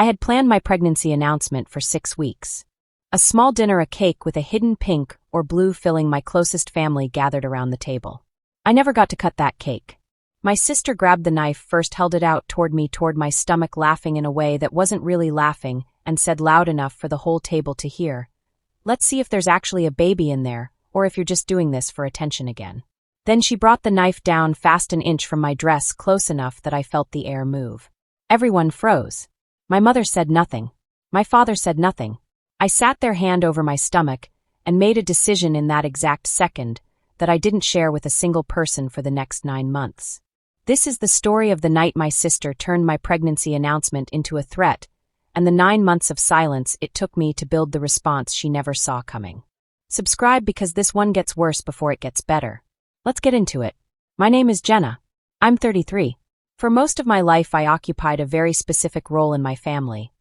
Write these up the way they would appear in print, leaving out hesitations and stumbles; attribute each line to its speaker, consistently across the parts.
Speaker 1: I had planned my pregnancy announcement for 6 weeks. A small dinner, a cake with a hidden pink or blue filling, my closest family gathered around the table. I never got to cut that cake. My sister grabbed the knife first, held it out toward me, toward my stomach, laughing in a way that wasn't really laughing, and said loud enough for the whole table to hear, "Let's see if there's actually a baby in there, or if you're just doing this for attention again." Then she brought the knife down fast, an inch from my dress, close enough that I felt the air move. Everyone froze. My mother said nothing. My father said nothing. I sat there, hand over my stomach, and made a decision in that exact second that I didn't share with a single person for the next 9 months. This is the story of the night my sister turned my pregnancy announcement into a threat, and the 9 months of silence it took me to build the response she never saw coming. Subscribe, because this one gets worse before it gets better. Let's get into it. My name is Jenna. I'm 33. For most of my life I occupied a very specific role in my family.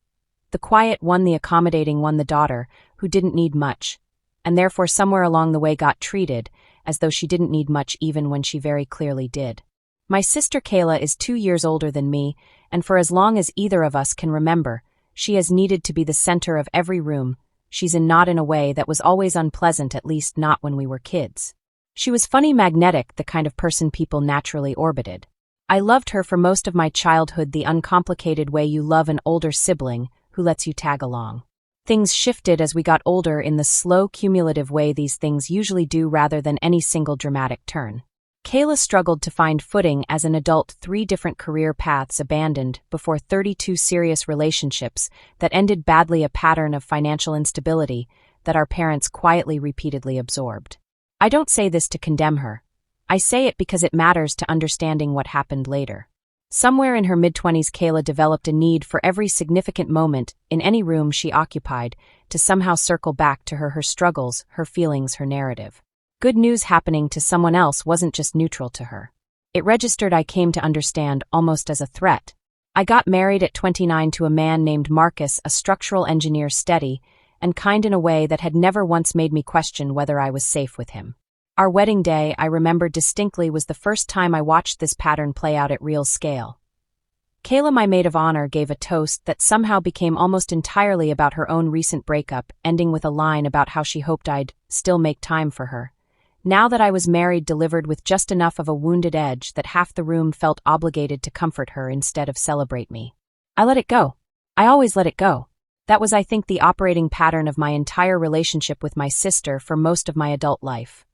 Speaker 1: The quiet one, the accommodating one, the daughter who didn't need much, and therefore somewhere along the way got treated as though she didn't need much even when she very clearly did. My sister Kayla is 2 years older than me, and for as long as either of us can remember, she has needed to be the center of every room she's in, not in a way that was always unpleasant, at least not when we were kids. She was funny, magnetic, the kind of person people naturally orbited. I loved her for most of my childhood, the uncomplicated way you love an older sibling who lets you tag along. Things shifted as we got older in the slow, cumulative way these things usually do, rather than any single dramatic turn. Kayla struggled to find footing as an adult, 3 different career paths abandoned before 32 serious relationships that ended badly, a pattern of financial instability that our parents quietly, repeatedly absorbed. I don't say this to condemn her. I say it because it matters to understanding what happened later. Somewhere in her mid-20s, Kayla developed a need for every significant moment in any room she occupied to somehow circle back to her struggles, her feelings, her narrative. Good news happening to someone else wasn't just neutral to her. It registered, I came to understand, almost as a threat. I got married at 29 to a man named Marcus, a structural engineer, steady and kind in a way that had never once made me question whether I was safe with him. Our wedding day, I remember distinctly, was the first time I watched this pattern play out at real scale. Kayla, my maid of honor, gave a toast that somehow became almost entirely about her own recent breakup, ending with a line about how she hoped I'd still make time for her. Now that I was married, delivered with just enough of a wounded edge that half the room felt obligated to comfort her instead of celebrate me. I let it go. I always let it go. That was, I think, the operating pattern of my entire relationship with my sister for most of my adult life.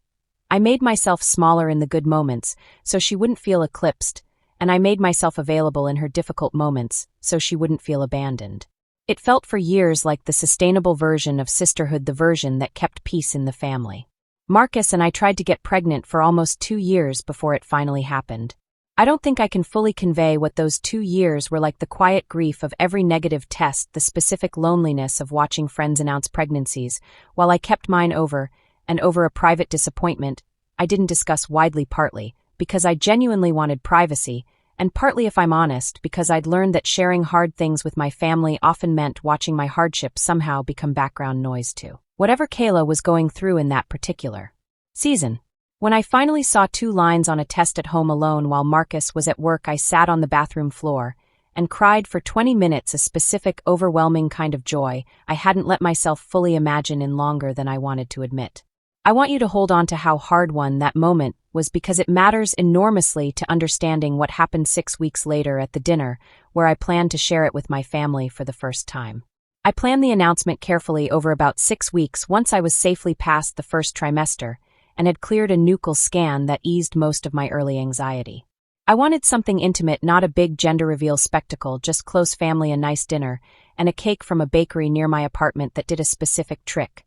Speaker 1: I made myself smaller in the good moments so she wouldn't feel eclipsed, and I made myself available in her difficult moments so she wouldn't feel abandoned. It felt for years like the sustainable version of sisterhood, the version that kept peace in the family. Marcus and I tried to get pregnant for almost 2 years before it finally happened. I don't think I can fully convey what those 2 years were like: the quiet grief of every negative test, the specific loneliness of watching friends announce pregnancies, while I kept mine over and over, a private disappointment I didn't discuss widely, partly because I genuinely wanted privacy, and partly, if I'm honest, because I'd learned that sharing hard things with my family often meant watching my hardships somehow become background noise to whatever Kayla was going through in that particular season. When I finally saw 2 lines on a test at home alone while Marcus was at work, I sat on the bathroom floor and cried for 20 minutes, a specific, overwhelming kind of joy I hadn't let myself fully imagine in longer than I wanted to admit. I want you to hold on to how hard won that moment was, because it matters enormously to understanding what happened 6 weeks later at the dinner where I planned to share it with my family for the first time. I planned the announcement carefully over about 6 weeks once I was safely past the first trimester and had cleared a nuchal scan that eased most of my early anxiety. I wanted something intimate, not a big gender reveal spectacle, just close family, a nice dinner, and a cake from a bakery near my apartment that did a specific trick.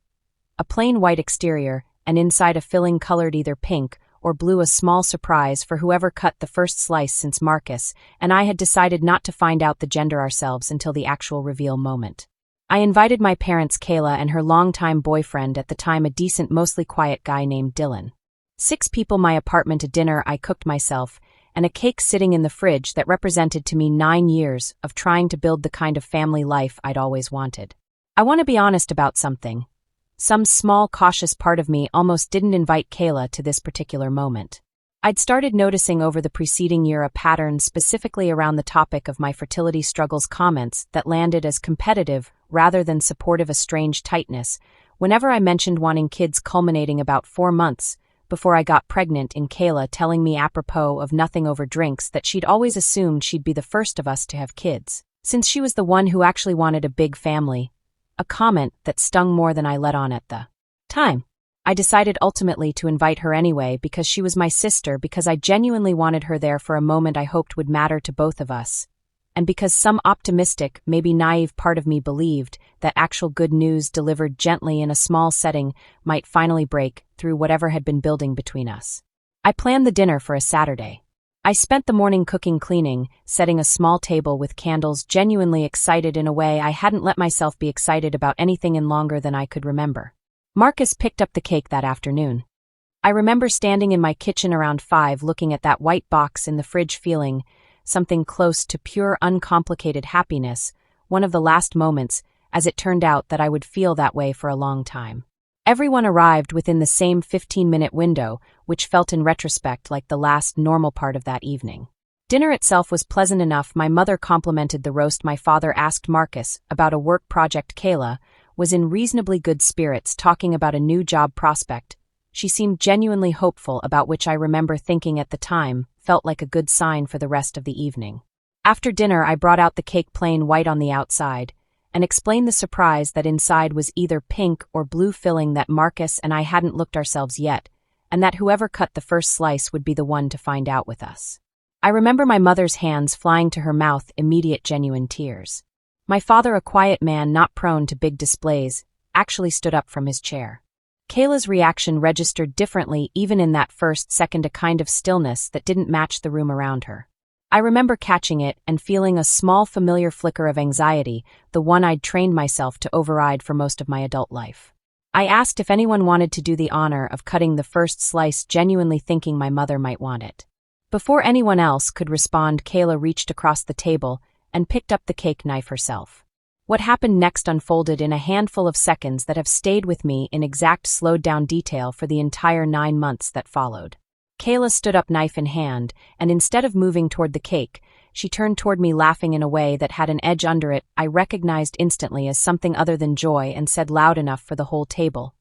Speaker 1: A plain white exterior, and inside a filling colored either pink or blue, a small surprise for whoever cut the first slice, since Marcus and I had decided not to find out the gender ourselves until the actual reveal moment. I invited my parents, Kayla, and her longtime boyfriend, at the time a decent, mostly quiet guy named Dylan. 6 people, my apartment, a dinner I cooked myself, and a cake sitting in the fridge that represented to me 9 years of trying to build the kind of family life I'd always wanted. I want to be honest about something. Some small, cautious part of me almost didn't invite Kayla to this particular moment. I'd started noticing over the preceding year a pattern specifically around the topic of my fertility struggles comments that landed as competitive rather than supportive, a strange tightness whenever I mentioned wanting kids, culminating about 4 months before I got pregnant in Kayla telling me apropos of nothing over drinks that she'd always assumed she'd be the first of us to have kids, since she was the one who actually wanted a big family, a comment that stung more than I let on at the time. I decided ultimately to invite her anyway because she was my sister, because I genuinely wanted her there for a moment I hoped would matter to both of us, and because some optimistic, maybe naive part of me believed that actual good news delivered gently in a small setting might finally break through whatever had been building between us. I planned the dinner for a Saturday. I spent the morning cooking, cleaning, setting a small table with candles, genuinely excited in a way I hadn't let myself be excited about anything in longer than I could remember. Marcus picked up the cake that afternoon. I remember standing in my kitchen around 5 looking at that white box in the fridge, feeling something close to pure, uncomplicated happiness, one of the last moments, as it turned out, that I would feel that way for a long time. Everyone arrived within the same 15-minute window, which felt in retrospect like the last normal part of that evening. Dinner itself was pleasant enough. My mother complimented the roast. My father asked Marcus about a work project. Kayla was in reasonably good spirits, talking about a new job prospect. She seemed genuinely hopeful, about which I remember thinking at the time felt like a good sign for the rest of the evening. After dinner, I brought out the cake, plain white on the outside, and explained the surprise that inside was either pink or blue filling, that Marcus and I hadn't looked ourselves yet, and that whoever cut the first slice would be the one to find out with us. I remember my mother's hands flying to her mouth, immediate genuine tears. My father, a quiet man not prone to big displays, actually stood up from his chair. Kayla's reaction registered differently even in that first second, a kind of stillness that didn't match the room around her. I remember catching it and feeling a small familiar flicker of anxiety, the one I'd trained myself to override for most of my adult life. I asked if anyone wanted to do the honor of cutting the first slice, genuinely thinking my mother might want it. Before anyone else could respond, Kayla reached across the table and picked up the cake knife herself. What happened next unfolded in a handful of seconds that have stayed with me in exact, slowed-down detail for the entire 9 months that followed. Kayla stood up, knife in hand, and instead of moving toward the cake, she turned toward me, laughing in a way that had an edge under it I recognized instantly as something other than joy, and said loud enough for the whole table,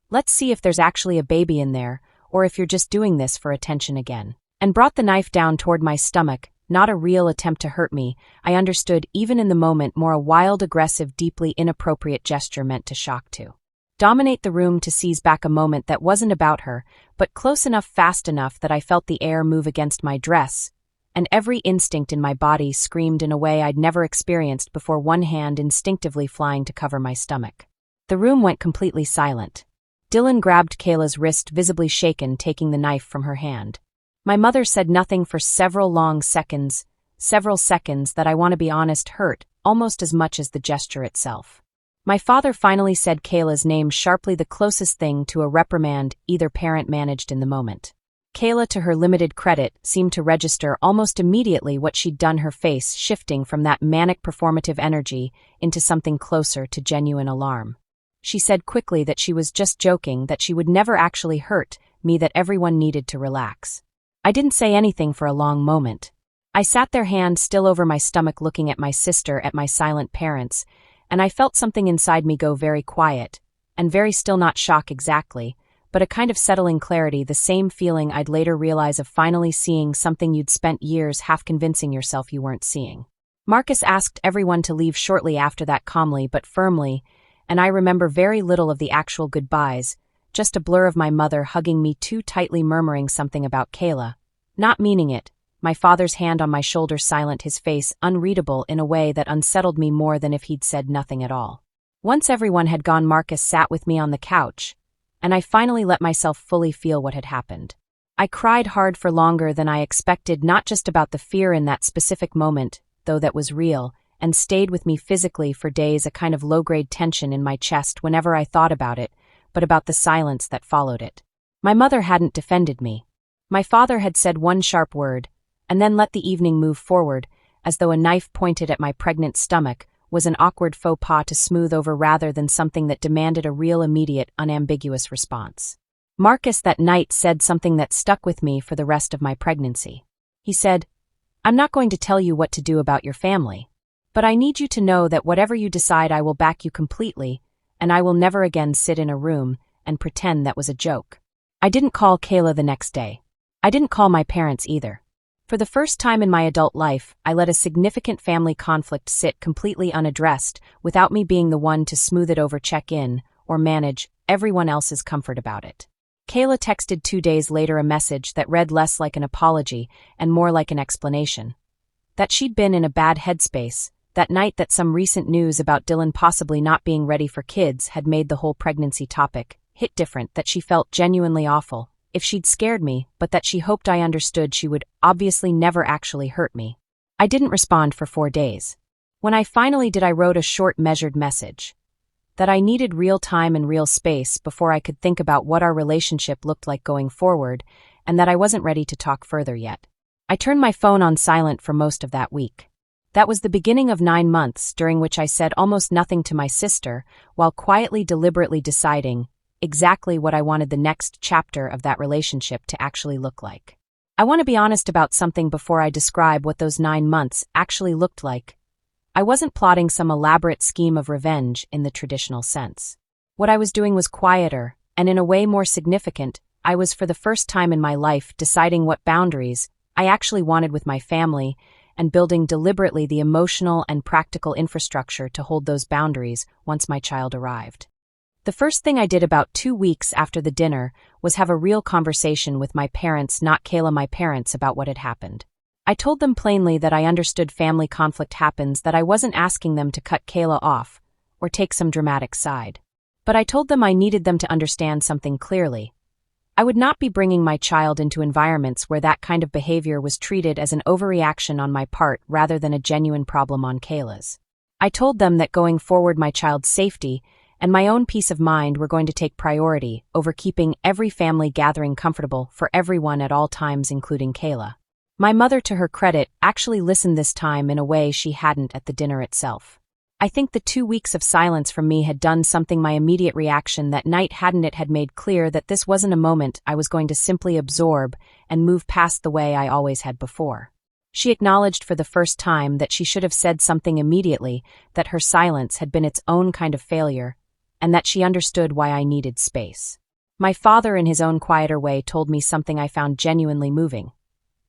Speaker 1: "Let's see if there's actually a baby in there, or if you're just doing this for attention again," and brought the knife down toward my stomach. Not a real attempt to hurt me, I understood even in the moment, more a wild, aggressive, deeply inappropriate gesture meant to shock, to dominate the room, to seize back a moment that wasn't about her, but close enough, fast enough that I felt the air move against my dress, and every instinct in my body screamed in a way I'd never experienced before, one hand instinctively flying to cover my stomach. The room went completely silent. Dylan grabbed Kayla's wrist, visibly shaken, taking the knife from her hand. My mother said nothing for several long seconds, several seconds that, I want to be honest, hurt almost as much as the gesture itself. My father finally said Kayla's name sharply, the closest thing to a reprimand either parent managed in the moment. Kayla, to her limited credit, seemed to register almost immediately what she'd done, her face shifting from that manic performative energy into something closer to genuine alarm. She said quickly that she was just joking, that she would never actually hurt me, that everyone needed to relax. I didn't say anything for a long moment. I sat there, hand still over my stomach, looking at my sister, at my silent parents, and I felt something inside me go very quiet, and very still, not shock exactly, but a kind of settling clarity, the same feeling I'd later realize of finally seeing something you'd spent years half convincing yourself you weren't seeing. Marcus asked everyone to leave shortly after that, calmly but firmly, and I remember very little of the actual goodbyes, just a blur of my mother hugging me too tightly, murmuring something about Kayla, not meaning it, my father's hand on my shoulder, silent, his face unreadable in a way that unsettled me more than if he'd said nothing at all. Once everyone had gone, Marcus sat with me on the couch, and I finally let myself fully feel what had happened. I cried hard for longer than I expected, not just about the fear in that specific moment, though that was real, and stayed with me physically for days, a kind of low-grade tension in my chest whenever I thought about it, but about the silence that followed it. My mother hadn't defended me. My father had said one sharp word, and then let the evening move forward, as though a knife pointed at my pregnant stomach was an awkward faux pas to smooth over rather than something that demanded a real, immediate, unambiguous response. Marcus that night said something that stuck with me for the rest of my pregnancy. He said, "I'm not going to tell you what to do about your family, but I need you to know that whatever you decide, I will back you completely, and I will never again sit in a room and pretend that was a joke." I didn't call Kayla the next day. I didn't call my parents either. For the first time in my adult life, I let a significant family conflict sit completely unaddressed without me being the one to smooth it over, check in, or manage everyone else's comfort about it. Kayla texted 2 days later a message that read less like an apology and more like an explanation. That she'd been in a bad headspace, that night that some recent news about Dylan possibly not being ready for kids had made the whole pregnancy topic hit different, that she felt genuinely awful if she'd scared me, but that she hoped I understood she would obviously never actually hurt me. I didn't respond for 4 days. When I finally did, I wrote a short, measured message. That I needed real time and real space before I could think about what our relationship looked like going forward, and that I wasn't ready to talk further yet. I turned my phone on silent for most of that week. That was the beginning of 9 months during which I said almost nothing to my sister, while quietly, deliberately deciding exactly what I wanted the next chapter of that relationship to actually look like. I want to be honest about something before I describe what those 9 months actually looked like. I wasn't plotting some elaborate scheme of revenge in the traditional sense. What I was doing was quieter, and in a way more significant. I was, for the first time in my life, deciding what boundaries I actually wanted with my family, and building deliberately the emotional and practical infrastructure to hold those boundaries once my child arrived. The first thing I did about 2 weeks after the dinner was have a real conversation with my parents, not Kayla, my parents, about what had happened. I told them plainly that I understood family conflict happens, that I wasn't asking them to cut Kayla off or take some dramatic side. But I told them I needed them to understand something clearly. I would not be bringing my child into environments where that kind of behavior was treated as an overreaction on my part rather than a genuine problem on Kayla's. I told them that going forward, my child's safety and my own peace of mind were going to take priority over keeping every family gathering comfortable for everyone at all times, including Kayla. My mother, to her credit, actually listened this time in a way she hadn't at the dinner itself. I think the 2 weeks of silence from me had done something. My immediate reaction that night hadn't. It had made clear that this wasn't a moment I was going to simply absorb and move past the way I always had before. She acknowledged for the first time that she should have said something immediately, that her silence had been its own kind of failure, and that she understood why I needed space. My father, in his own quieter way, told me something I found genuinely moving.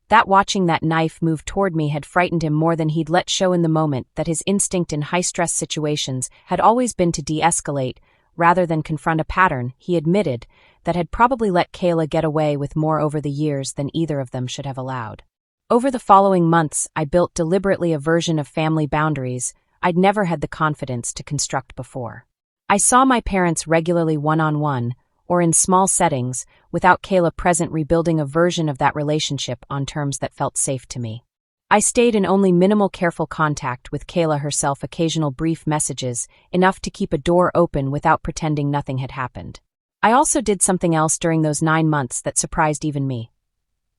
Speaker 1: That watching that knife move toward me had frightened him more than he'd let show in the moment, that his instinct in high-stress situations had always been to de-escalate rather than confront a pattern, he admitted, that had probably let Kayla get away with more over the years than either of them should have allowed. Over the following months, I built deliberately a version of family boundaries I'd never had the confidence to construct before. I saw my parents regularly one-on-one, or in small settings, without Kayla present, rebuilding a version of that relationship on terms that felt safe to me. I stayed in only minimal careful contact with Kayla herself, occasional brief messages, enough to keep a door open without pretending nothing had happened. I also did something else during those 9 months that surprised even me.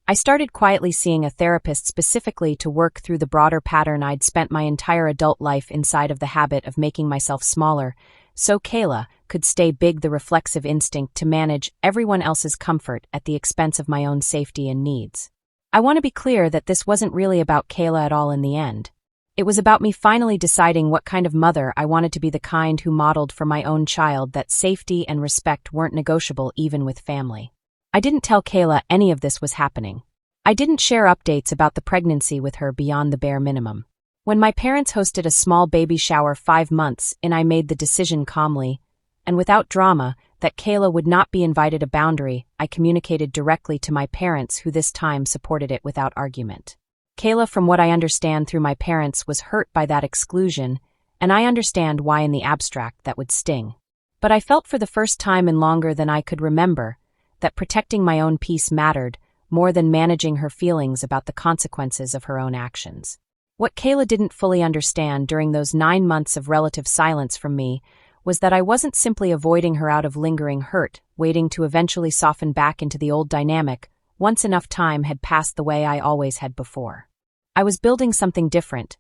Speaker 1: I started quietly seeing a therapist specifically to work through the broader pattern I'd spent my entire adult life inside of, the habit of making myself smaller, so Kayla could stay big, the reflexive instinct to manage everyone else's comfort at the expense of my own safety and needs. I want to be clear that this wasn't really about Kayla at all in the end. It was about me finally deciding what kind of mother I wanted to be, the kind who modeled for my own child that safety and respect weren't negotiable even with family. I didn't tell Kayla any of this was happening. I didn't share updates about the pregnancy with her beyond the bare minimum. When my parents hosted a small baby shower 5 months in, I made the decision calmly, and without drama, that Kayla would not be invited. A boundary I communicated directly to my parents, who this time supported it without argument. Kayla, from what I understand through my parents, was hurt by that exclusion, and I understand why in the abstract that would sting. But I felt for the first time in longer than I could remember that protecting my own peace mattered more than managing her feelings about the consequences of her own actions. What Kayla didn't fully understand during those 9 months of relative silence from me was that I wasn't simply avoiding her out of lingering hurt, waiting to eventually soften back into the old dynamic once enough time had passed the way I always had before. I was building something different,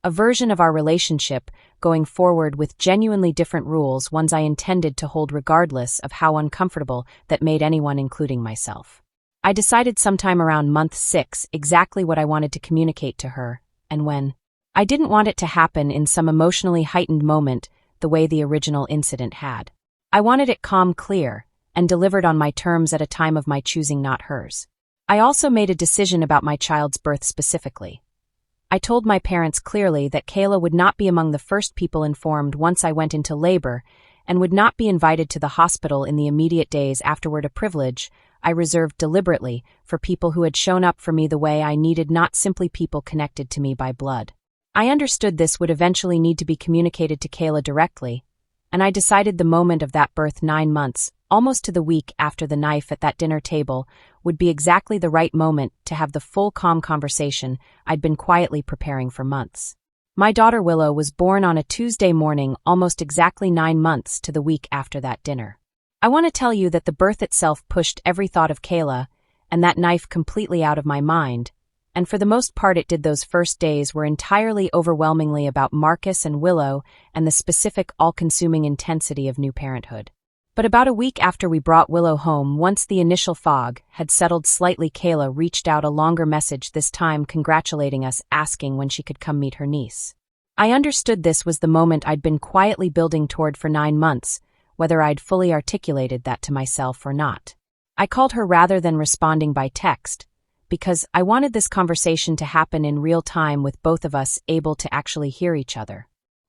Speaker 1: A version of our relationship going forward with genuinely different rules, ones I intended to hold regardless of how uncomfortable that made anyone, including myself. I decided sometime around month 6 exactly what I wanted to communicate to her, and when. I didn't want it to happen in some emotionally heightened moment the way the original incident had. I wanted it calm, clear, and delivered on my terms at a time of my choosing, not hers. I also made a decision about my child's birth specifically. I told my parents clearly that Kayla would not be among the first people informed once I went into labor and would not be invited to the hospital in the immediate days afterward, a privilege I reserved deliberately for people who had shown up for me the way I needed, not simply people connected to me by blood. I understood this would eventually need to be communicated to Kayla directly, and I decided the moment of that birth, 9 months, almost to the week after the knife at that dinner table, would be exactly the right moment to have the full calm conversation I'd been quietly preparing for months. My daughter Willow was born on a Tuesday morning, almost exactly 9 months to the week after that dinner. I want to tell you that the birth itself pushed every thought of Kayla and that knife completely out of my mind, and for the most part it did. Those first days were entirely overwhelmingly about Marcus and Willow and the specific all-consuming intensity of new parenthood. But about a week after we brought Willow home, once the initial fog had settled slightly, Kayla reached out, a longer message, this time congratulating us, asking when she could come meet her niece. I understood this was the moment I'd been quietly building toward for 9 months, whether I'd fully articulated that to myself or not. I called her rather than responding by text, because I wanted this conversation to happen in real time with both of us able to actually hear each other.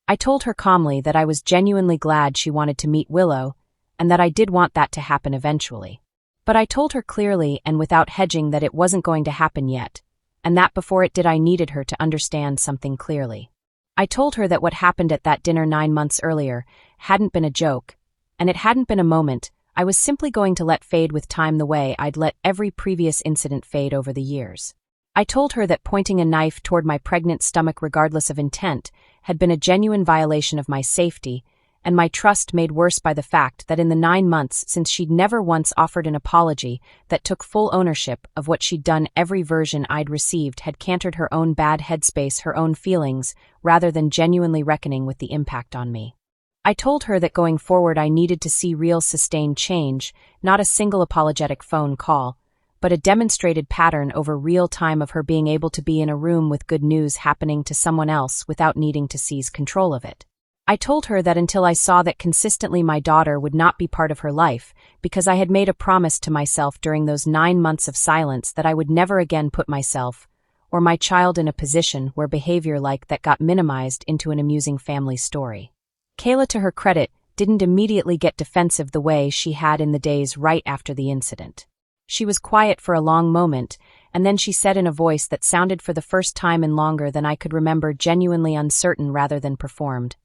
Speaker 1: I told her calmly that I was genuinely glad she wanted to meet Willow, and that I did want that to happen eventually. But I told her clearly and without hedging that it wasn't going to happen yet, and that before it did I needed her to understand something clearly. I told her that what happened at that dinner 9 months earlier hadn't been a joke, and it hadn't been a moment I was simply going to let fade with time the way I'd let every previous incident fade over the years. I told her that pointing a knife toward my pregnant stomach regardless of intent had been a genuine violation of my safety, and my trust made worse by the fact that in the 9 months since she'd never once offered an apology that took full ownership of what she'd done, every version I'd received had cantered her own bad headspace, her own feelings, rather than genuinely reckoning with the impact on me. I told her that going forward I needed to see real sustained change, not a single apologetic phone call, but a demonstrated pattern over real time of her being able to be in a room with good news happening to someone else without needing to seize control of it. I told her that until I saw that consistently, my daughter would not be part of her life, because I had made a promise to myself during those 9 months of silence that I would never again put myself or my child in a position where behavior like that got minimized into an amusing family story. Kayla, to her credit, didn't immediately get defensive the way she had in the days right after the incident. She was quiet for a long moment, and then she said in a voice that sounded for the first time in longer than I could remember, genuinely uncertain rather than performed,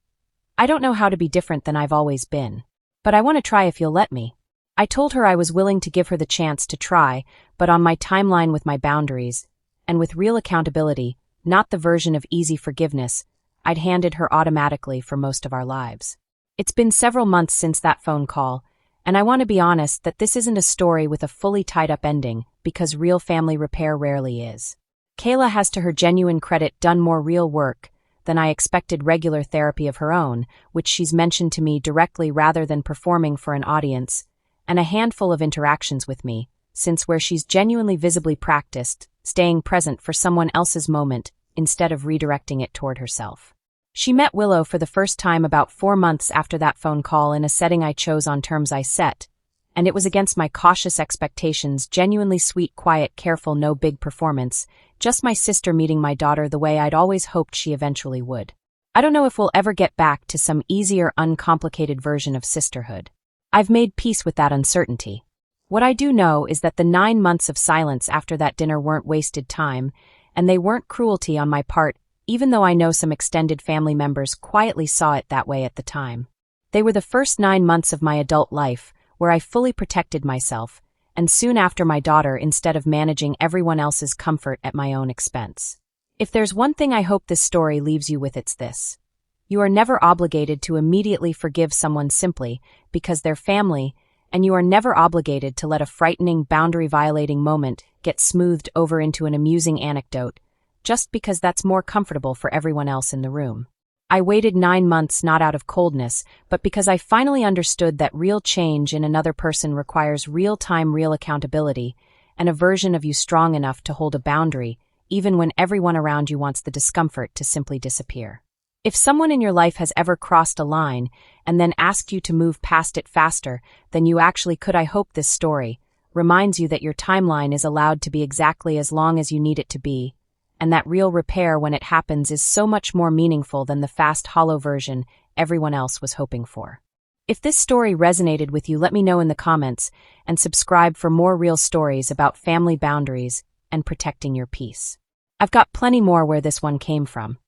Speaker 1: "I don't know how to be different than I've always been, but I want to try if you'll let me." I told her I was willing to give her the chance to try, but on my timeline, with my boundaries, and with real accountability, not the version of easy forgiveness I'd handed her automatically for most of our lives. It's been several months since that phone call, and I want to be honest that this isn't a story with a fully tied-up ending, because real family repair rarely is. Kayla has, to her genuine credit, done more real work than I expected, regular therapy of her own, which she's mentioned to me directly rather than performing for an audience, and a handful of interactions with me, since where she's genuinely visibly practiced staying present for someone else's moment instead of redirecting it toward herself. She met Willow for the first time about 4 months after that phone call in a setting I chose on terms I set, and it was against my cautious expectations, genuinely sweet, quiet, careful, no big performance, just my sister meeting my daughter the way I'd always hoped she eventually would. I don't know if we'll ever get back to some easier, uncomplicated version of sisterhood. I've made peace with that uncertainty. What I do know is that the 9 months of silence after that dinner weren't wasted time, and they weren't cruelty on my part, even though I know some extended family members quietly saw it that way at the time. They were the first 9 months of my adult life where I fully protected myself, and soon after my daughter, instead of managing everyone else's comfort at my own expense. If there's one thing I hope this story leaves you with, it's this. You are never obligated to immediately forgive someone simply because they're family, and you are never obligated to let a frightening, boundary-violating moment get smoothed over into an amusing anecdote just because that's more comfortable for everyone else in the room. I waited 9 months not out of coldness, but because I finally understood that real change in another person requires real-time, real accountability, and a version of you strong enough to hold a boundary, even when everyone around you wants the discomfort to simply disappear. If someone in your life has ever crossed a line and then asked you to move past it faster than you actually could, I hope this story reminds you that your timeline is allowed to be exactly as long as you need it to be, and that real repair when it happens is so much more meaningful than the fast, hollow version everyone else was hoping for. If this story resonated with you, let me know in the comments, and subscribe for more real stories about family boundaries and protecting your peace. I've got plenty more where this one came from.